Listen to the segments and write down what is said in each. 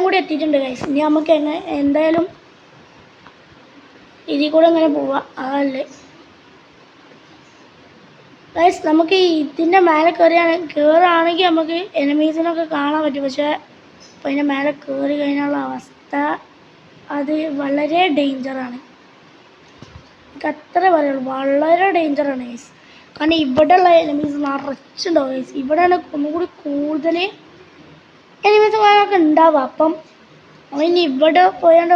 കൂടി എത്തിയിട്ടുണ്ട് ഗൈസ്. ഇനി നമുക്ക് എന്തായാലും ഇതിൽ കൂടെ ഇങ്ങനെ പോവാം. അതല്ലേ ഗൈസ്, നമുക്ക് ഇതിൻ്റെ മേലെ കയറുകയാണെങ്കിൽ നമുക്ക് എനിമീസിനൊക്കെ കാണാൻ പറ്റും. പക്ഷേ അപ്പോൾ അതിൻ്റെ മേലെ കയറി കഴിഞ്ഞുള്ള അവസ്ഥ അത് വളരെ ഡേഞ്ചറാണ്. എനിക്ക് അത്ര പറയുള്ളൂ, വളരെ ഡേഞ്ചറാണ് ഗൈസ്. കാരണം ഇവിടെയുള്ള എനിമീസ് നിറച്ചുണ്ടാവും ഗൈസ്. ഇവിടെയാണ് ഒന്നുകൂടി കൂടുതൽ എനിമീസുകളൊക്കെ ഉണ്ടാവുക. അപ്പം ഇനി ഇവിടെ പോയാണ്ട്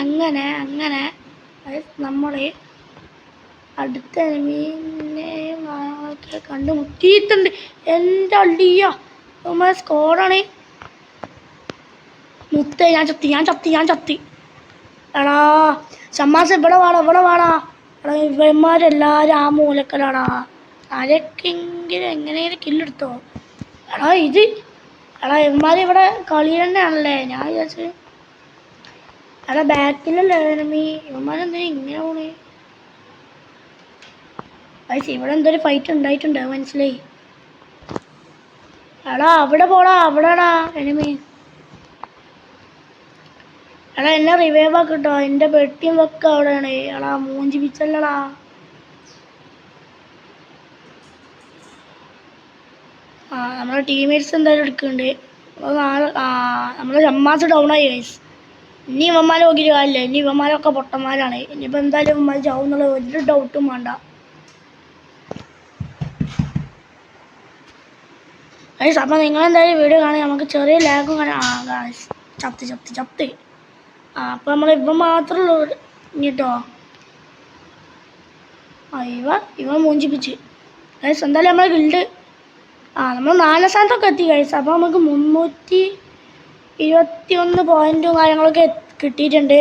അങ്ങനെ നമ്മൾ അടുത്ത എനിമീനെയും ഒക്കെ കണ്ടുമുട്ടിയിട്ടുണ്ട്. എൻ്റെ അള്ളിയ നമ്മളെ സ്കോഡാണ്. മുത്തേ ഞാൻ ചത്തി. എടാ ഷമ്മാസ് ഇവിടെ വാടാ. എടാ ഇവന്മാരെല്ലാവരും ആ മൂലക്കലാടാ. ആരൊക്കെങ്കിലും എങ്ങനെയെങ്കിലും കില്ലെടുത്തോ. എടാ ഇവന്മാർ ഇവിടെ കളി തന്നെയാണല്ലേ. ഞാൻ വിചാരിച്ചു എടാ ബാക്കിലല്ലേ എനിമി. ഇവന്മാരെന്തിനാ ഇങ്ങനെ പോണേ? ഗൈസ് ഇവിടെ എന്തൊരു ഫൈറ്റ് ഉണ്ടായിട്ടുണ്ട്, മനസ്സിലായി. എടാ അവിടെ അവിടെടാ എനിമി. എടാ എന്നെ റിവൈവ് ആക്കിട്ടോ. എൻ്റെ പെട്ടിയും വെക്ക അവിടെയാണ്. എടാ മൂഞ്ചി പിച്ചല്ലടാ. നമ്മളെ ടീമേറ്റ്സ് എന്തായാലും എടുക്കുന്നുണ്ട്. നമ്മളെ ഷമ്മാസ് ഡൗൺ ആയി ഗൈസ്. ഇനി ഇവന്മാരെ നോക്കിയിട്ട് കാര്യമില്ല. ഇനി ഇവന്മാരൊക്കെ പൊട്ടന്മാരാണ്. ഇനിയിപ്പോൾ എന്തായാലും ഇവന്മാർ ചാവും എന്നുള്ള ഒരു ഡൗട്ടും വേണ്ട ഗൈസ്. അപ്പോൾ നിങ്ങളെന്തായാലും വീഡിയോ കാണുക. നമുക്ക് ചെറിയ ലാഗും കാണാം. ഗൈസ് ചത്ത് അപ്പോൾ നമ്മൾ ഇവൻ മാത്രമേ ഉള്ളൂ ഇനിട്ടോ. ഇവൻ മൂഞ്ചിപ്പിച്ച് ഗൈസ്. എന്തായാലും നമ്മളെ ഗിൽഡ് നമ്മൾ 4 സ്ഥാനത്തൊക്കെ എത്തി ഗൈസ്. അപ്പോൾ നമുക്ക് 321 പോയിന്റും കാര്യങ്ങളൊക്കെ കിട്ടിയിട്ടുണ്ട്.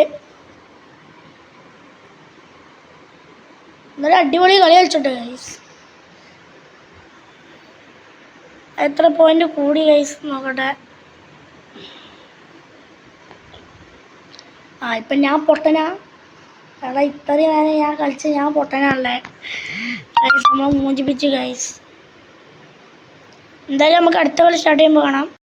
എന്നാലും അടിപൊളി കളി കളിച്ചിട്ടുണ്ട് ഗൈസ്. എത്ര പോയിന്റ് കൂടി ഗൈസ് നോക്കട്ടെ. ഇപ്പം ഞാൻ പൊട്ടനാ. എടാ ഇത്രയും നേരം ഞാൻ കളിച്ച് ഞാൻ പൊട്ടനാണല്ലേ ഗൈസ്. നമ്മൾ മൂഞ്ചിപ്പിച്ച് ഗൈസ്. എന്തായാലും നമുക്ക് അടുത്ത കളി സ്റ്റാർട്ട് ചെയ്യുമ്പോൾ കാണാം.